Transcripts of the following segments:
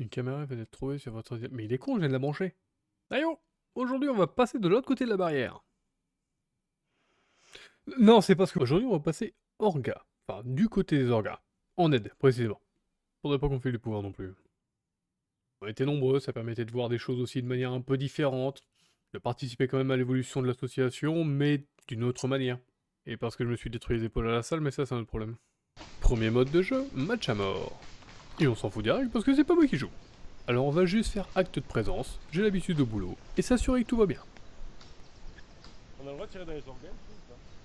Une caméra vient d'être trouvée sur votre... Mais il est con, je viens de la brancher. Aïe oh. Aujourd'hui, on va passer de l'autre côté de la barrière. Non, c'est parce que aujourd'hui, on va passer Orga. Enfin, du côté des Orgas. En aide, précisément. Faudrait pas qu'on fait du pouvoir non plus. On était nombreux, ça permettait de voir des choses aussi de manière un peu différente, de participer quand même à l'évolution de l'association, mais d'une autre manière. Et parce que je me suis détruit les épaules à la salle, mais ça c'est un autre problème. Premier mode de jeu, match à mort. Et on s'en fout direct parce que c'est pas moi qui joue. Alors on va juste faire acte de présence, j'ai l'habitude au boulot, et s'assurer que tout va bien. On a le droit de tirer dans les organes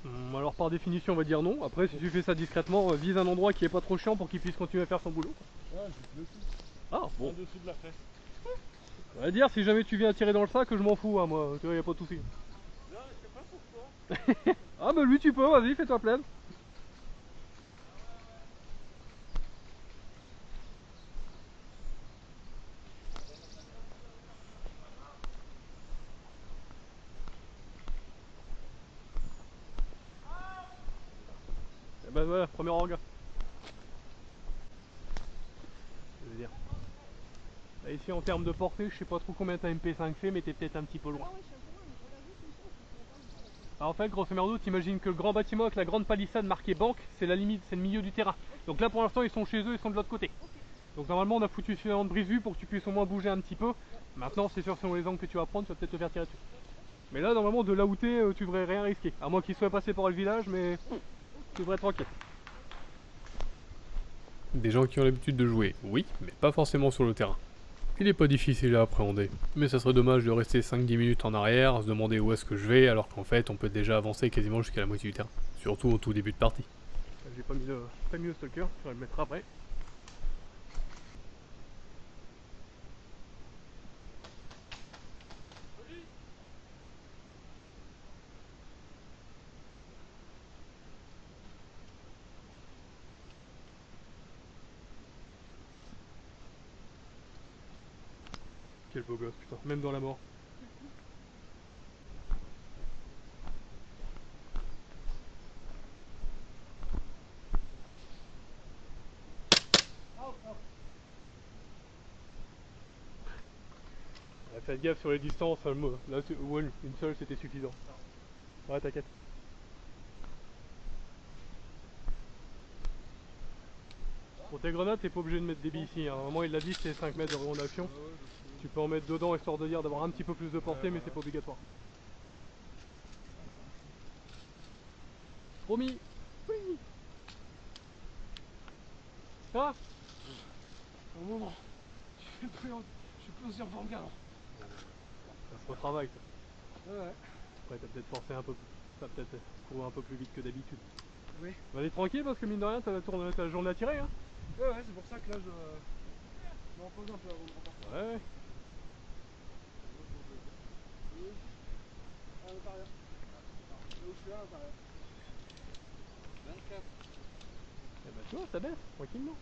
ou pas? Alors par définition on va dire non, après si tu fais ça discrètement, vise un endroit qui est pas trop chiant pour qu'il puisse continuer à faire son boulot. Ouais, juste dessous. Ah En bon, dessous de la fesse. on va dire si jamais tu viens tirer dans le sac, je m'en fous, hein, moi, tu vois, y a pas de soucis. Non, c'est pas pour toi. Ah bah lui tu peux, vas-y, fais-toi plaisir. Et bah voilà, premier orga. Je veux dire. Là, ici en termes de portée, je sais pas trop combien ta MP5 fait, mais t'es peut-être un petit peu loin. Alors en fait, grosso merdo, t'imagines que le grand bâtiment avec la grande palissade marquée banque, c'est la limite, c'est le milieu du terrain. Donc là pour l'instant ils sont chez eux, ils sont de l'autre côté. Donc normalement on a foutu suffisamment de brise-vue pour que tu puisses au moins bouger un petit peu. Maintenant c'est sûr selon les angles que tu vas prendre, tu vas peut-être te faire tirer dessus. Mais là normalement de là où t'es, tu devrais rien risquer. À moins qu'il soit passé par le village, mais tu devrais être tranquille. Des gens qui ont l'habitude de jouer, oui, mais pas forcément sur le terrain. Il est pas difficile à appréhender, mais ça serait dommage de rester 5-10 minutes en arrière, se demander où est-ce que je vais, alors qu'en fait on peut déjà avancer quasiment jusqu'à la moitié du terrain. Surtout au tout début de partie. J'ai pas mis le stalker, je vais le mettre après. Quel beau gosse putain, même dans la mort. Ouais, faites gaffe sur les distances, là une seule c'était suffisant. Ouais t'inquiète. Pour tes grenades, t'es pas obligé de mettre des billes ici. Hein. À un moment, il l'a dit, c'est 5 mètres de rayon d'action. Tu peux en mettre dedans histoire de dire d'avoir un petit peu plus de portée, mais c'est pas obligatoire. Promis. Oui. Ah. Au moment. Je suis plus aussi en forme qu'avant. Ça se retravaille. Ça. Ouais. Après, t'as peut-être forcé un peu plus. T'as peut-être couru un peu plus vite que d'habitude. Oui. On va aller tranquille parce que mine de rien, t'as la journée à tirer. Hein. Ouais, c'est pour ça que là je me repose un peu avant de repartir. Ouais. À l'intérieur. Là où je suis à l'intérieur. 24. Et bah tu vois, ça baisse, tranquillement.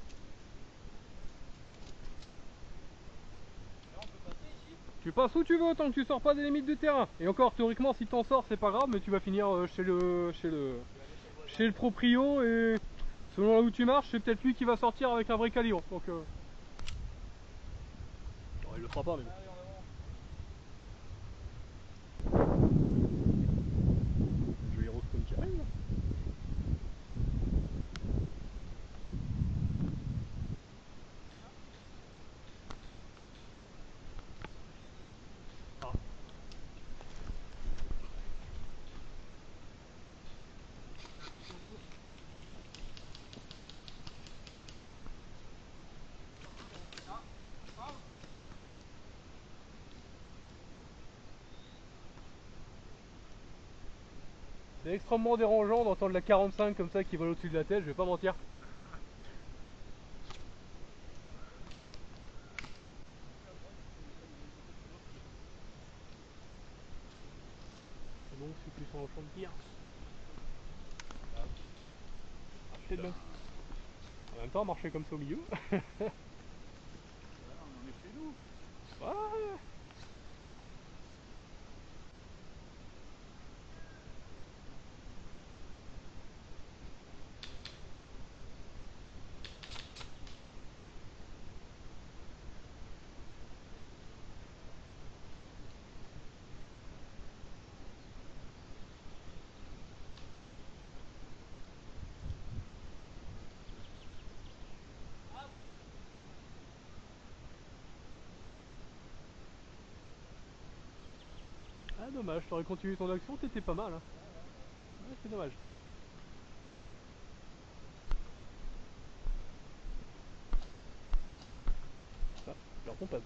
Là on peut passer ici. Tu passes où tu veux tant que tu sors pas des limites du terrain. Et encore, théoriquement, si t'en sors, c'est pas grave, mais tu vas finir chez le proprio et selon là où tu marches, c'est peut-être lui qui va sortir avec un vrai calibre. Donc, bon, il le fera pas, mais bon. Allez, en avant. Je vais Roscoe qui arrive là. Ah. C'est extrêmement dérangeant d'entendre la 45 comme ça qui vole au-dessus de la tête, je vais pas mentir. C'est bon, je suis plus sur le champ de tir. Ah, peut-être bien. En même temps, marcher comme ça au milieu. On est chez nous. Ouais. Ah dommage, t'aurais continué ton action, t'étais pas mal. Hein. Ouais, c'est dommage. Ah, je perds ton puzzle.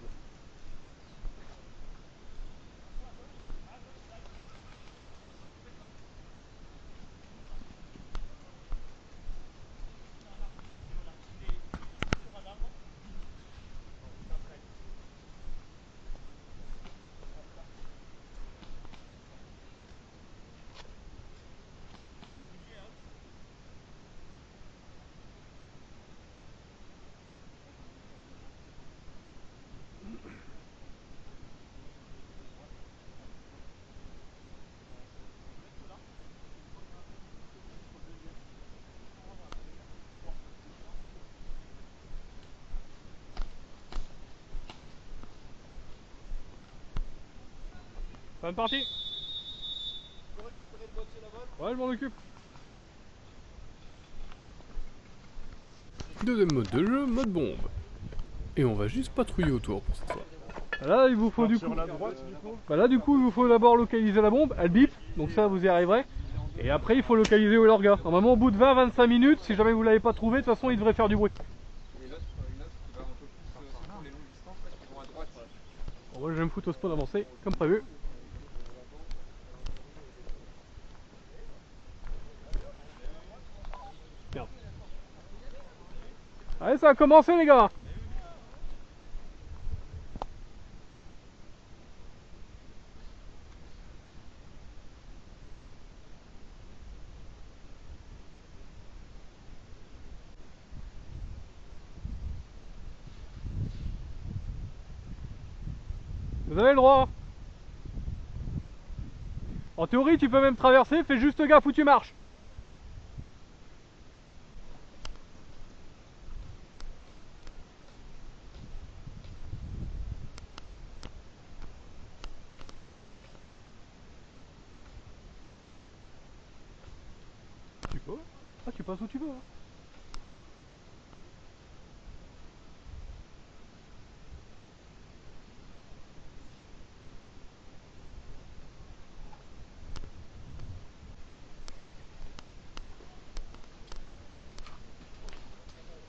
Bonne partie. Ouais, je m'en occupe. Deuxième mode de jeu, mode bombe. Et on va juste patrouiller autour pour cette fois. Là, il vous faut du coup. Sur la droite, du coup. Bah là, du coup, il vous faut d'abord localiser la bombe. Elle bip, donc ça, vous y arriverez. Et après, il faut localiser où est l'orga. Normalement, au bout de 20-25 minutes, si jamais vous l'avez pas trouvé, de toute façon, il devrait faire du bruit. Et l'autre qui va un peu plus sur les longues distances, là, qui vont à droite. Bon, moi, je vais me foutre au spawn avancé, comme prévu. Merde. Allez, ça a commencé, les gars. Vous avez le droit. En théorie, tu peux même traverser, fais juste gaffe où tu marches. Tu peux. Ah, tu passes où tu veux. Hein.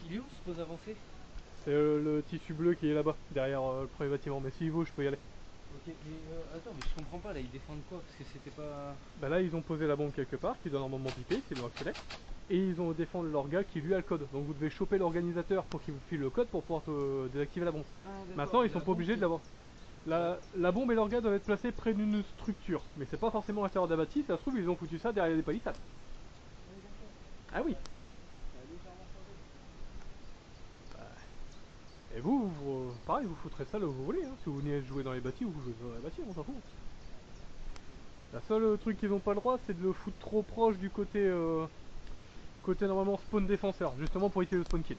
Il est où ce pose avancé? C'est le tissu bleu qui est là-bas, derrière le premier bâtiment. Mais s'il vaut, je peux y aller. Ok, mais attends, mais je comprends pas là, ils défendent quoi? Parce que c'était pas. Bah là, ils ont posé la bombe quelque part, qui doit normalement biper, c'est le accélère. Et ils ont défendu l'orga qui lui a le code. Donc vous devez choper l'organisateur pour qu'il vous file le code pour pouvoir désactiver la bombe. Ah, d'accord. Maintenant, ils La sont pas bombe obligés de qui- l'avoir. La bombe et l'orga doivent être placés près d'une structure. Mais c'est pas forcément à l'intérieur de la bâtisse, ça se trouve, ils ont foutu ça derrière des palissades. Ah oui. Et vous, pareil, vous foutrez ça là où vous voulez. Hein. Si vous venez jouer dans les bâtis, vous jouez dans les bâtis, on s'en fout. La seule truc qu'ils n'ont pas le droit, c'est de le foutre trop proche du côté normalement spawn défenseur, justement pour éviter le spawn kill.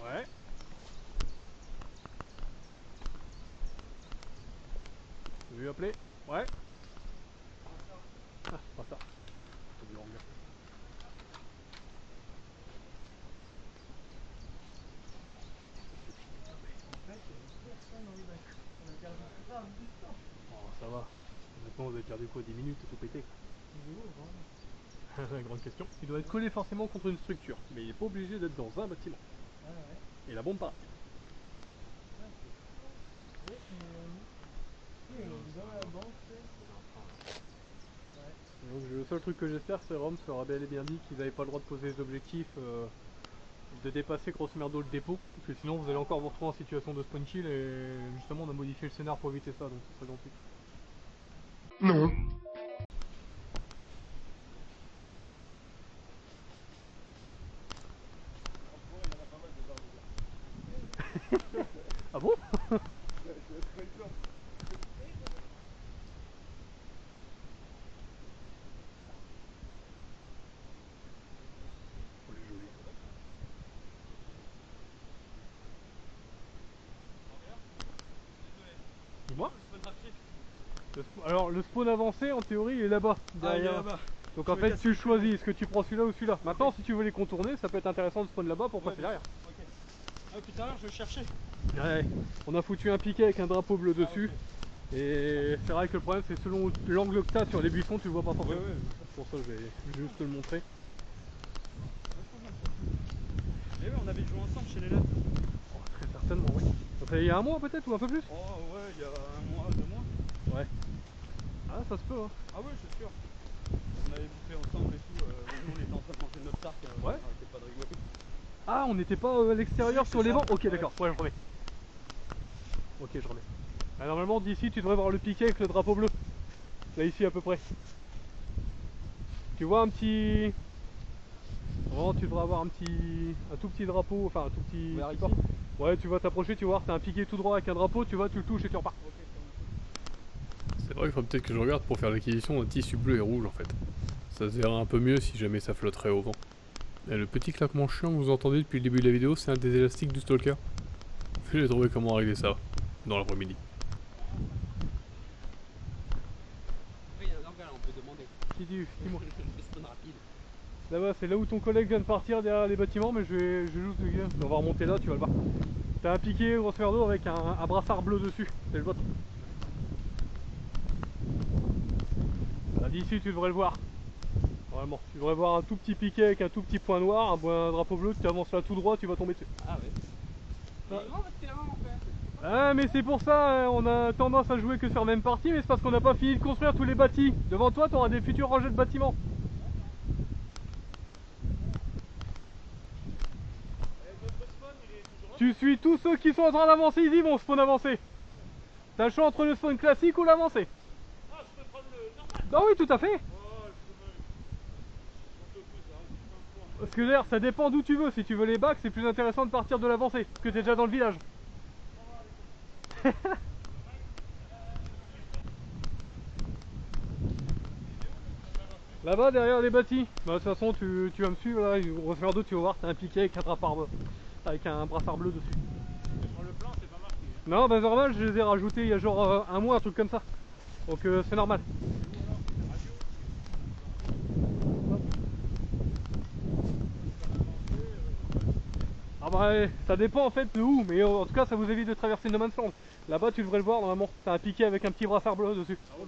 Ouais. J'ai vu appeler. Ouais. Ah, c'est pas ça. C'est du hangar. Oh, ça va. Maintenant, vous avez perdu quoi 10 minutes et tout pété. Il est où vraiment? La grande question. Il doit être collé forcément contre une structure, mais il n'est pas obligé d'être dans un bâtiment. Ah ouais. Et la bombe pareil. Ouais, c'est dans la banque, c'est. Ouais. Donc le seul truc que j'espère, c'est Rome sera bel et bien dit qu'ils n'avaient pas le droit de poser des objectifs de dépasser grosso merdo le dépôt, parce que sinon vous allez encore vous retrouver en situation de spawn kill et justement on a modifié le scénar pour éviter ça, donc c'est très gentil. Non. Ah bon? Oh, elle est jolie. Dis-moi. Alors le spawn avancé en théorie il est là-bas, derrière. là-bas. Donc Je en vais fait casser tu choisis, est-ce que tu prends celui-là ou celui-là. Maintenant si tu veux les contourner, ça peut être intéressant de spawn là-bas pour passer derrière. Ok. Ah, tout à l'heure, je cherchais. Ouais, on a foutu un piquet avec un drapeau bleu dessus. Ok. Et c'est vrai que le problème c'est selon l'angle que tu as sur les buissons, tu le vois pas forcément. Ouais, ouais. Pour ça je vais juste te le montrer. Mais ouais, on avait joué ensemble chez les lacs. Oh, très certainement, oui. Donc, il y a un mois peut-être ou un peu plus. Oh ouais, il y a un mois, 2 mois. Ouais. Ah ça se peut hein. Ah ouais, c'est sûr. On avait bouffé ensemble et tout. Nous, on était en train de manger notre tarte. Ouais. On arrêtait pas de rigoler. Ah on n'était pas à l'extérieur Si, sur c'est les ça. bancs. Ok Ouais. d'accord, ouais je remets. Ok je remets. Ah, normalement d'ici tu devrais voir le piquet avec le drapeau bleu. Là ici à peu près. Tu vois un petit... Vraiment tu devrais avoir un tout petit drapeau, enfin un tout petit Vers support. ici. Ouais tu vas t'approcher, tu vas voir, t'as un piquet tout droit avec un drapeau, tu vois, tu le touches et tu repars. Ok, C'est vrai qu'il faut peut-être que je regarde pour faire l'acquisition d'un tissu bleu et rouge en fait. Ça se verra un peu mieux si jamais ça flotterait au vent. Et le petit claquement chiant que vous entendez depuis le début de la vidéo, c'est un des élastiques du Stalker. J'ai trouvé comment régler ça dans l'après-midi. Oui, donc là, on peut demander. Dis-moi. Le spawn rapide. Là-bas c'est là où ton collègue vient de partir derrière les bâtiments, mais je vais juste... On va remonter là, tu vas le voir. T'as un piquet grosse merdo avec un brassard bleu dessus, c'est le vôtre. Là d'ici tu devrais le voir. Vraiment, tu devrais voir un tout petit piquet avec un tout petit point noir, un drapeau bleu, tu avances là tout droit, tu vas tomber dessus. Ah ouais. Ah. C'est grand votre terrain en fait. Ah mais c'est pour ça, on a tendance à jouer que sur la même partie, mais c'est parce qu'on n'a pas fini de construire tous les bâtis. Devant toi, tu auras des futurs rangées de bâtiments. Tu suis tous ceux qui sont en train d'avancer, ils y vont, spawn avancé. T'as le choix entre le spawn classique ou l'avancé. Ah, je peux prendre le normal. Ah oui, tout à fait. Oh, Parce que d'ailleurs, ça dépend d'où tu veux. Si tu veux les bacs, c'est plus intéressant de partir de l'avancée, parce que t'es déjà dans le village. Là-bas, derrière les bâtis. Bah, de toute façon, tu vas me suivre là, grosso d'eau, tu vas voir, t'as un piquet avec un drapard, avec un brassard bleu dessus. Sur le plan, c'est pas marqué. Non, bah normal, je les ai rajoutés il y a genre un mois, un truc comme ça. Donc c'est normal. Ah bah ça dépend en fait de où, mais en tout cas ça vous évite de traverser No Man's Land. Là-bas tu devrais le voir normalement, t'as un piquet avec un petit brassard bleu dessus. On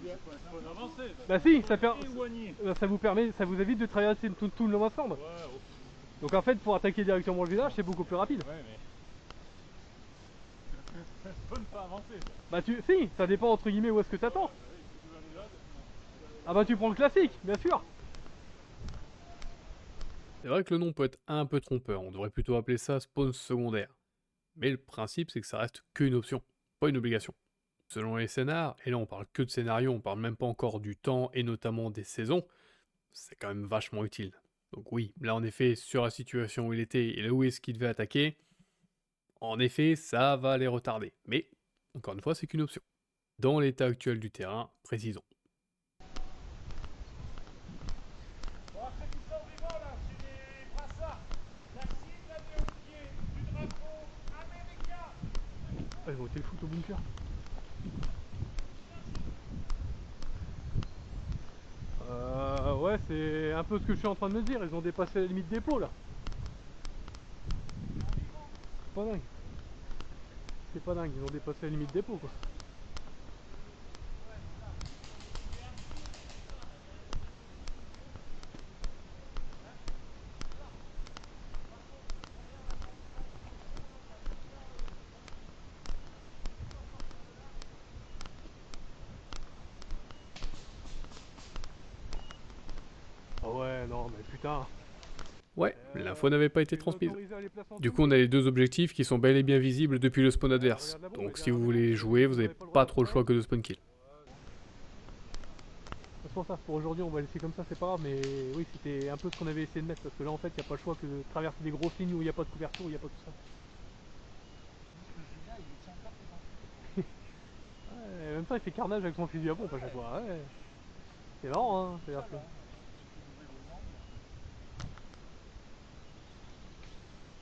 avancer. Bah si, ça vous évite de traverser tout le No Man's Land. Ouais, Donc en fait pour attaquer directement le village c'est beaucoup plus rapide. ouais, mais. Spawn pas avancer. Bah si, ça dépend entre guillemets où est-ce que t'attends. Ah bah tu prends le classique, bien sûr. C'est vrai que le nom peut être un peu trompeur, on devrait plutôt appeler ça spawn secondaire. Mais le principe c'est que ça reste qu'une option, pas une obligation. Selon les scénars, et là on parle que de scénario, on parle même pas encore du temps et notamment des saisons, c'est quand même vachement utile. Donc oui, là en effet, sur la situation où il était et là où est-ce qu'il devait attaquer, en effet ça va les retarder. Mais, encore une fois, c'est qu'une option. Dans l'état actuel du terrain, précisons. Bon, après tout ça, on vivant là, c'est des brassards. La cible, la nez au pied, du drapeau américain. Ah, ils vont été le foot au bunker. Ouais, c'est un peu ce que je suis en train de me dire, ils ont dépassé la limite dépôt là. C'est pas dingue. C'est pas dingue, ils ont dépassé la limite dépôt quoi. Ah ouais, non mais putain. Ouais, l'info n'avait pas été Les transmise. autorisés à les placer en Du dessous. coup, on a les deux objectifs qui sont bel et bien visibles depuis le spawn adverse. Donc si vous voulez jouer, vous n'avez pas trop le choix que de spawn kill. C'est pour ça, pour aujourd'hui on va laisser comme ça, c'est pas grave, mais oui c'était un peu ce qu'on avait essayé de mettre, parce que là en fait il n'y a pas le choix que de traverser des grosses lignes où il n'y a pas de couverture, où il n'y a pas tout ça. Ouais, en même temps il fait carnage avec son fusil à pompe à chaque fois, ouais. C'est marrant hein, c'est-à-dire que...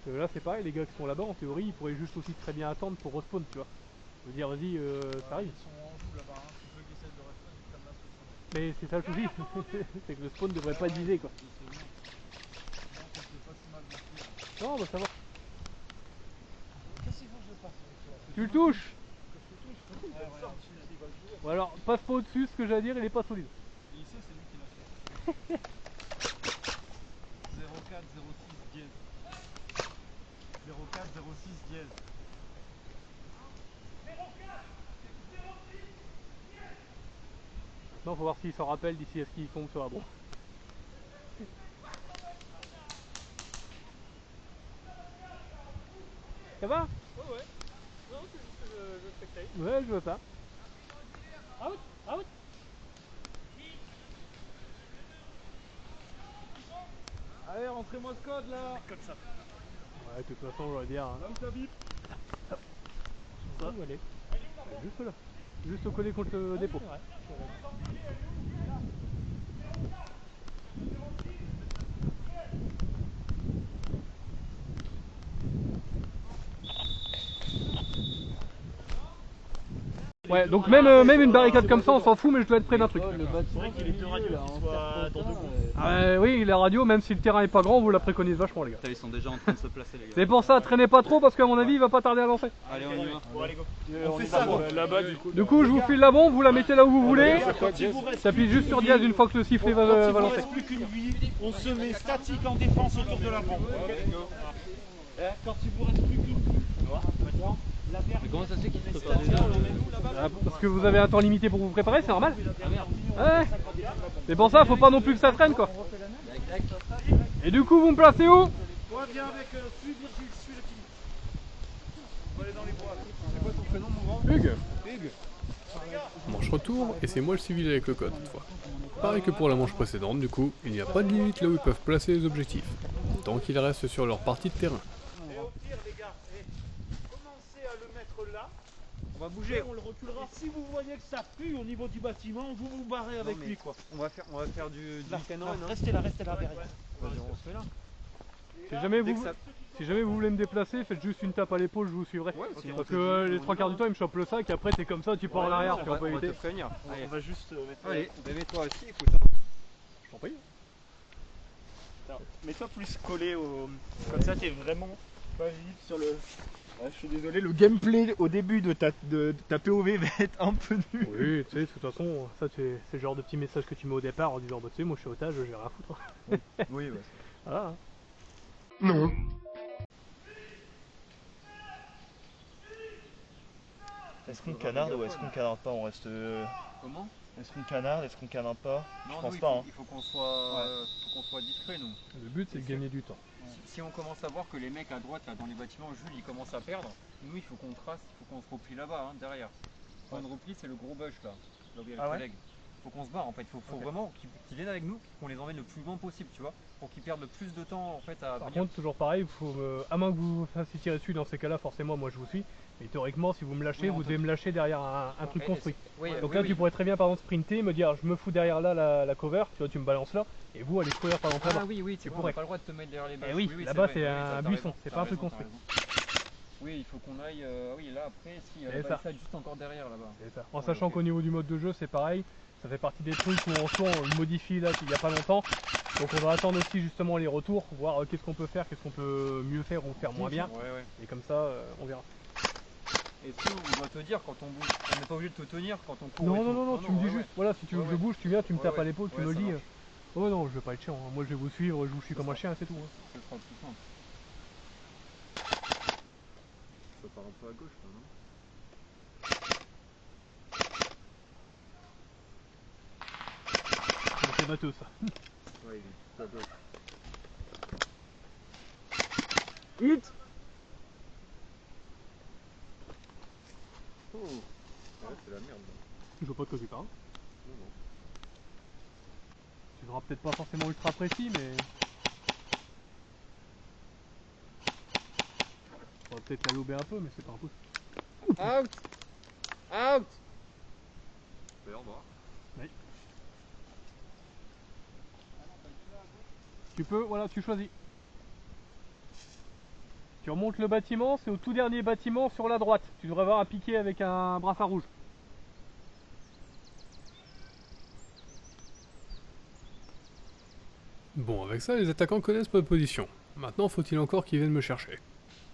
Parce que là c'est pareil, les gars qui sont là-bas en théorie ils pourraient juste aussi très bien attendre pour respawn, tu vois. Je veux dire vas-y, ça arrive. Ils sont en joue là-bas, hein. Tous ceux qui essaient de rester Mais c'est ça le souci, c'est que le spawn devrait pas viser quoi. Non bah ça va. Qu'est-ce qu'il faut que je fasse avec toi? Tu le touches. Ou alors passe pas au-dessus, ce que j'ai à dire, il est pas solide. Il sait, c'est lui qui l'a fait. 04 06 dièse. 04 06 dièse. Non, faut voir s'il s'en rappelle d'ici à ce qu'il tombe sur la bombe. Ça va? Ouais. Non, c'est juste que je spectate. Ouais, je vois ça. Out, out. Allez, rentrez-moi ce code là. Comme ça. Ouais, de toute façon, on va dire. Hein. Là où t'habites. Ça, où elle est? Elle est juste là. Juste collé contre le dépôt. Ouais, donc même une barricade comme ça, on s'en fout, mais je dois être près d'un truc. Le bâtiment qu'il est plus radio qu'il soit dans deux mondes. Oui, la radio, même si le terrain est pas grand, on vous la préconise vachement, les gars. Ils sont déjà en train de se placer, les gars. C'est pour ça, traînez pas trop, parce qu'à mon avis, il va pas tarder à lancer. Allez, on y va. Bon, allez, go. On fait ça là-bas du coup. Du coup, je vous file la bombe, vous la mettez là où vous voulez. Quand il vous reste T'appuies juste sur dièse une fois que le sifflet va Quand il vous lancer. reste plus qu'une vie, on se met statique en défense autour de la bombe. Quand il vous reste plus qu'une vie, la Mais comment ça se fait qu'il se prépare déjà? Parce que vous avez un temps limité pour vous préparer, c'est normal. Ouais. C'est pour ça, faut pas non plus que ça traîne quoi. Et du coup, vous me placez où? Toi, viens avec suis Virgile, suis le team. On va aller dans les bois. C'est quoi ton prénom, mon grand? Hugues. Hugues. Manche retour, et c'est moi le civil avec le code cette fois. Pareil que pour la manche précédente, du coup, il n'y a pas de limite là où ils peuvent placer les objectifs, tant qu'ils restent sur leur partie de terrain. Et au pire, les gars, commencez à le mettre là. On va bouger. On le reculera. Si vous voyez que ça pue au niveau du bâtiment, vous vous barrez avec mais lui, quoi. On va faire du Là, week-end là, run, hein. restez là derrière. Vas-y, on se met là. Si jamais vous voulez me déplacer, faites juste une tape à l'épaule, je vous suivrai. Ouais, sinon, Parce on te que dit, les on trois y quarts va. du temps, il me chope le sac, et après t'es comme ça, tu pars en arrière, tu vas pas On va te éviter. prévenir. Allez, On va juste mettre. allez, mets-toi assis, écoute. Hein. Je t'en prie. Alors, mets-toi plus collé au. Comme ça, t'es vraiment pas visible sur le. Ouais, je suis désolé, le gameplay au début de ta POV va être un peu nul. Oui, tu sais, de toute façon, ça c'est le genre de petit message que tu mets au départ en disant bah tu sais, moi je suis otage, j'ai rien à foutre. Oui, ouais. Voilà. hein. Est-ce qu'on canarde ou est-ce qu'on canarde pas? On reste. Comment? Est-ce qu'on canarde? Est-ce qu'on canarde pas? Non, Je pense nous, pas. Hein. il faut qu'on soit discret, nous. Le but c'est de gagner du temps. Si on commence à voir que les mecs à droite, là, dans les bâtiments, Jules, ils commencent à perdre, nous, il faut qu'on trace, il faut qu'on se replie là-bas, hein, derrière. Point de repli, c'est le gros bush, là où il y a le Ah ouais collègue. Faut qu'on se barre, en fait. Faut vraiment qu'ils viennent avec nous, qu'on les emmène le plus loin possible, tu vois, pour qu'ils perdent le plus de temps, en fait, à Par venir. contre, toujours pareil, faut, à moins que vous vous fassiez tirer dessus dans ces cas-là, forcément moi je vous suis. Mais théoriquement, si vous me lâchez, Oui, vous devez me lâcher derrière un truc Et- construit. Oui, Donc oui, là, oui. tu pourrais très bien par exemple sprinter, me dire je me fous derrière là la cover, tu vois, tu me balances là, et vous allez courir par exemple Ah là-bas. oui, c'est on correct. n'a pas le droit de te mettre derrière les bâches. Eh oui, là-bas, vrai. c'est un t'as buisson, raison, c'est t'as pas un truc raison, construit. t'as raison. Oui, il faut qu'on aille. Oui, là après, si C'est la ça. palissade juste encore derrière là-bas. C'est ça. En Ouais, sachant ok. qu'au niveau du mode de jeu, c'est pareil, ça fait partie des trucs où en soi on le modifie là il n'y a pas longtemps. Donc on va attendre aussi justement les retours, voir qu'est-ce qu'on peut faire, qu'est-ce qu'on peut mieux faire ou faire moins bien. Ouais. Et comme ça, on verra. Et si on doit te dire quand on bouge, on n'est pas obligé de te tenir quand on court. et Non, tout. non, tu me dis ouais, juste, voilà, si tu veux Ouais, que je bouge, tu viens, tu me Ouais, tapes à ouais. l'épaule, tu Ouais, me le ça dis. marche. Oh non, je vais pas être chiant, hein. Moi je vais vous suivre, je vous suis comme un chien, c'est tout. hein. Ce sera plus simple. Ça part un peu à gauche là, non? C'est bateau ça. Ouais, ça bloque. Hit. Oh, là, c'est la merde. Là. Je vois pas de quoi tu parles. Non, non. Tu verras peut-être pas forcément ultra précis, mais. On va peut-être la lober un peu, mais c'est pas impossible. Out! Out! Fais au revoir. Tu peux, voilà, tu choisis. Tu remontes le bâtiment, c'est au tout dernier bâtiment sur la droite. Tu devrais avoir un piqué avec un brassard rouge. Bon, avec ça, les attaquants connaissent ma position. Maintenant, faut-il encore qu'ils viennent me chercher.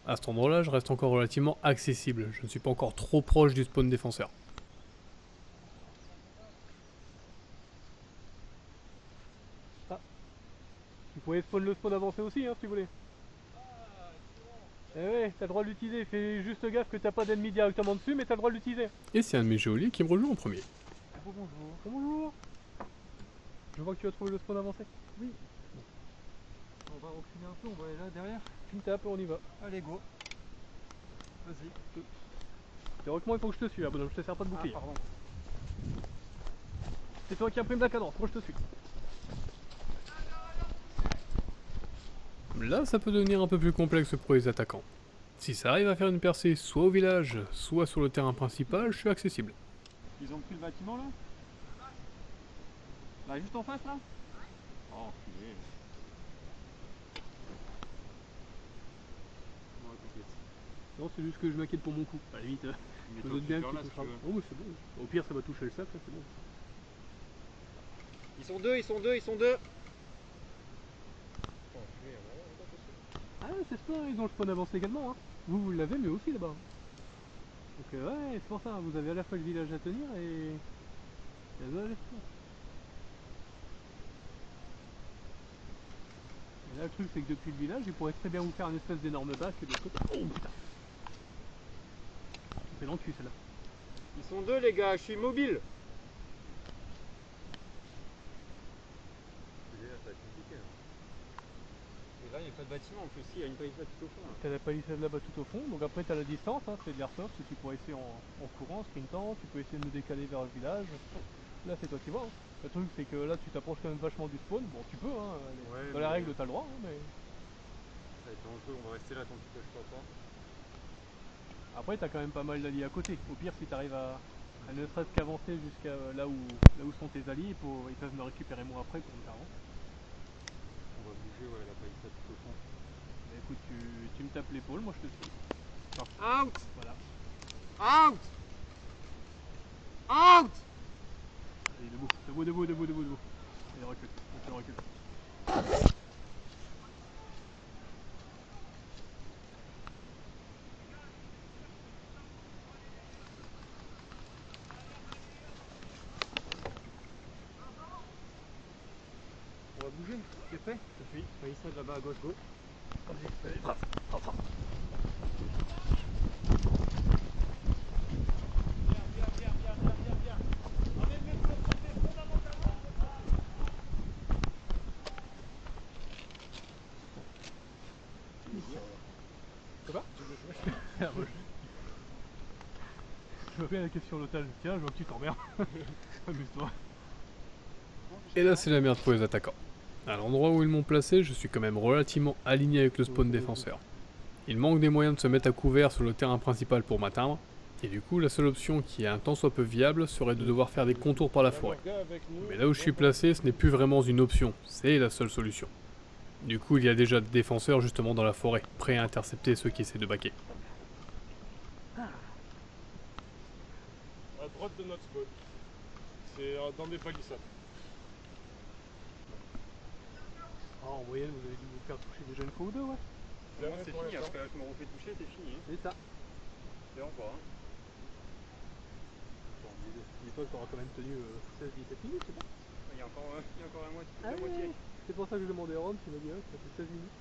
À cet endroit-là, je reste encore relativement accessible. Je ne suis pas encore trop proche du spawn défenseur. Tu pourrais spawn le spawn avancé aussi, hein, si tu voulais. Eh ouais, t'as le droit de l'utiliser. Fais juste gaffe que t'as pas d'ennemis directement dessus, mais t'as le droit de l'utiliser. Et c'est un de mes geôliers qui me rejoint en premier. Bonjour. Bonjour. Je vois que tu as trouvé le spawn avancé. Oui. On va reculer un peu, on va aller là derrière. Tu me tapes et on y va. Allez, go. Vas-y. Théoriquement, il faut que je te suive, bonhomme, je te sers pas de bouclier. pardon. C'est toi qui imprime la cadence, moi je te suis. Là, ça peut devenir un peu plus complexe pour les attaquants. Si ça arrive à faire une percée soit au village, soit sur le terrain principal, je suis accessible. Ils ont pris le bâtiment là? Là, juste en face là? Oh, enculé. Bon, t'inquiète. Non, c'est juste que je m'inquiète pour mon coup. À la limite, je me doute bien que tu toucheras. Oh, oui, c'est bon. Au pire, ça va toucher le sac, là, c'est bon. Ils sont deux, ils sont deux, ils sont deux. Ah, c'est ça, ils ont le spawn avancé également. Hein. Vous l'avez, mais aussi là-bas. Donc, ouais, c'est pour ça, vous avez à la fois le village à tenir et la zone à gestion. Et là, le truc, c'est que depuis le village, ils pourraient très bien vous faire une espèce d'énorme basque de l'autre côté. Oh putain! C'est dans le cul celle-là. Ils sont deux, les gars, je suis mobile. Et là, il n'y a pas de bâtiment en plus, il y a une palissade tout au fond. T'as la palissade là-bas tout au fond, donc après t'as la distance, hein, c'est de l'airsoft, tu pourrais essayer en courant, en sprintant, tu peux essayer de me décaler vers le village. Là c'est toi qui vois. Hein. Le truc c'est que là tu t'approches quand même vachement du spawn, bon tu peux, hein, Ouais, dans la règle t'as le droit, hein, mais... Ça va être dangereux, on va rester là tant que je peux pas. Après t'as quand même pas mal d'alliés à côté, au pire si t'arrives à ne serait-ce qu'avancer jusqu'à là où sont tes alliés, ils peuvent me récupérer moi après pour me faire avancer. On va bouger, ouais, la palissade tout au fond. Mais écoute, tu me tapes l'épaule, moi je te suis. Out! Voilà. Out! Out! Allez, debout. Allez, recule. On va bouger, c'est fait? Je te suis. Palissade là-bas à gauche, go. Allez, trace. Ça va? Je vois bien la question locale. Tiens, je vois que tu t'emmerdes. Amuse-toi. Et là, c'est la merde pour les attaquants. À l'endroit où ils m'ont placé, je suis quand même relativement aligné avec le spawn défenseur. Il manque des moyens de se mettre à couvert sur le terrain principal pour m'atteindre, et du coup, la seule option qui est un tant soit peu viable serait de devoir faire des contours par la forêt. Mais là où je suis placé, ce n'est plus vraiment une option, c'est la seule solution. Du coup, il y a déjà des défenseurs justement dans la forêt, prêts à intercepter ceux qui essaient de baquer. À droite de notre spawn. C'est dans des palissades. Ah, en moyenne, vous avez dû vous faire toucher déjà une fois ou deux, ouais. Moi c'est fini, après je me refais toucher, c'est fini. Hein. C'est ça. Et au revoir. Hein. Dis-toi que t'auras quand même tenu 16-17 minutes, c'est bon. Il y a encore la moitié. Ah La moitié. C'est pour ça que je demandais à Rome, tu m'as dit, ouais, ça fait 16 minutes.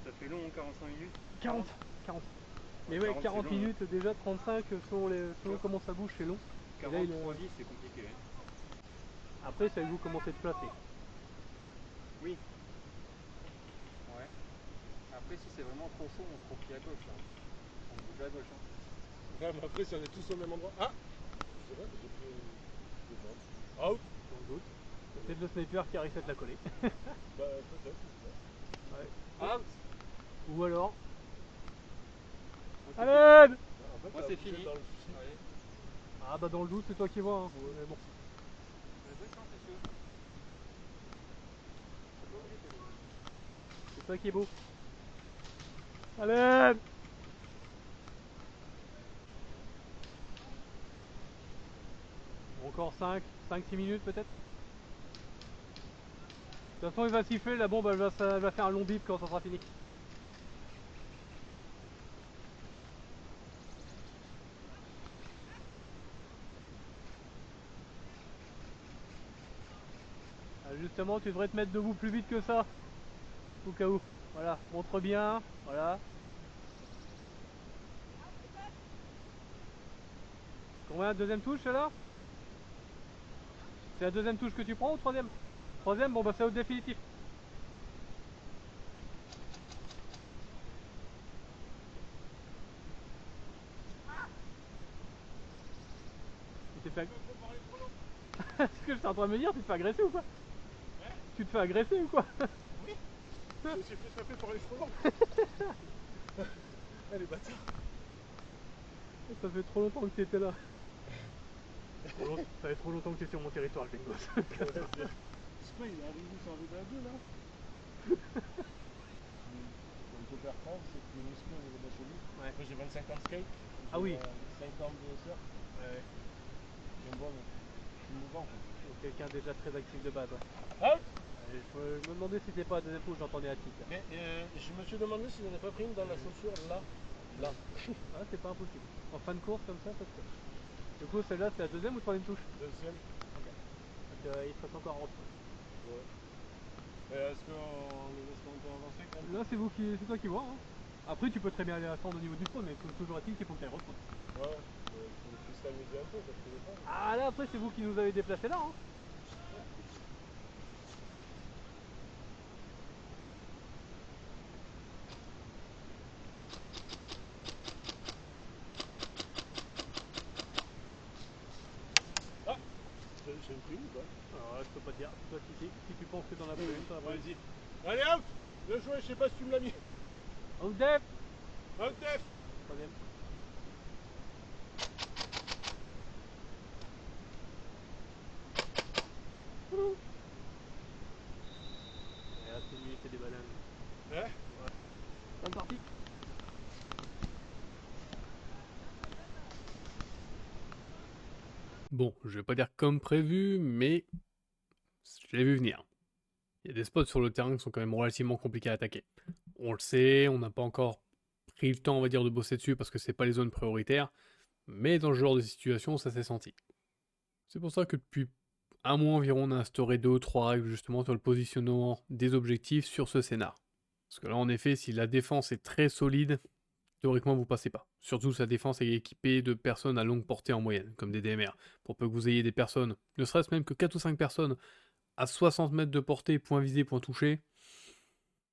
Ça fait long, 45 minutes. 40. Mais ouais, 40 c'est long, minutes déjà, 35 selon comment ça bouge, c'est long. Et là, 43 10, c'est compliqué. Hein. Après, c'est à vous comment c'est placé. Oui. Ouais. Après, si c'est vraiment trop chaud, on se replie à gauche. Là. On bouge à gauche. Hein. Ouais, mais après, si on est tous au même endroit. Ah! Je sais pas, j'ai pris. Out! Sans doute. C'est le sniper qui a réussi à te la coller. Bah, peut-être, je sais pas. Out! Ou alors. Moi, Allez! En fait, Moi, t'as c'est bougé fini. dans le souci. Allez. Ah bah dans le doute, c'est toi qui vois. Hein. Mais bon. C'est toi qui est beau. Allez! Encore 5-6 minutes peut-être. toute façon, il va siffler, la bombe elle va faire un long bip quand ça sera fini. Ah, justement, tu devrais te mettre debout plus vite que ça. Au cas où. Voilà, montre bien. Voilà. Combien, deuxième touche là? C'est la deuxième touche que tu prends ou troisième? Troisième, bon bah c'est au définitif. Tu t'es fait... C'est ce que j'étais en train de me dire, tu te fais agresser ou quoi? Tu te fais agresser ou quoi? Je me suis fait frapper par les cheveux. Ah les bâtards. Ça fait trop longtemps que tu étais là. Ça fait trop longtemps que tu es sur mon territoire, les gosses. Je sais pas, il est arrivé sur un V2 là. Quand on perd pas, c'est que les muscles au niveau de la cheville. Ouais. Moi j'ai 25 ans de skate. Ah oui. 5 ans de surf. Ouais. J'aime bon, je suis mouvant quoi. Quelqu'un déjà très actif de base. Ah Je me demandais si c'était pas la deuxième fois où j'entendais la tique. mais je me suis demandé si j'en ai pas pris une dans la chaussure là. Là. Ah, c'est pas impossible. En fin de course comme ça se fait. Du coup, celle-là, c'est la deuxième ou troisième touche? Deuxième. Donc, il te reste encore en haut. Ouais. Est-ce qu'on les laisse monter avancer quand même? Là, c'est toi qui vois. Hein. Après, tu peux très bien aller attendre au niveau du trône, mais toujours est-il qu'il faut que tu ailles reprendre. Ouais. Il faut plus s'amuser un peu parce que les pas. Ah, là, après, c'est vous qui nous avez déplacés là. Hein. J'ai une prime ou pas? Alors, je peux pas te dire. Toi, si tu penses que t'en as pris une, t'en as pris une. Vas-y. Allez out! Bien joué, je sais pas si tu me l'as mis. Out def! Out def! Troisième. Et là, c'est nuit, c'est des bananes. Hein? Ouais. Bonne partie. Bon, je vais pas dire comme prévu, mais je l'ai vu venir. Il y a des spots sur le terrain qui sont quand même relativement compliqués à attaquer. On le sait, on n'a pas encore pris le temps, on va dire, de bosser dessus parce que c'est pas les zones prioritaires, mais dans ce genre de situation, ça s'est senti. C'est pour ça que depuis un mois environ, on a instauré 2 ou 3 règles justement sur le positionnement des objectifs sur ce scénar. Parce que là, en effet, si la défense est très solide, théoriquement, vous passez pas. Surtout si la défense est équipée de personnes à longue portée en moyenne, comme des DMR. Pour peu que vous ayez des personnes, ne serait-ce même que 4 ou 5 personnes à 60 mètres de portée, point visé, point touché,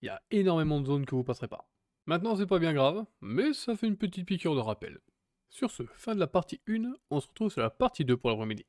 il y a énormément de zones que vous passerez pas. Maintenant, c'est pas bien grave, mais ça fait une petite piqûre de rappel. Sur ce, fin de la partie 1, on se retrouve sur la partie 2 pour l'après-midi.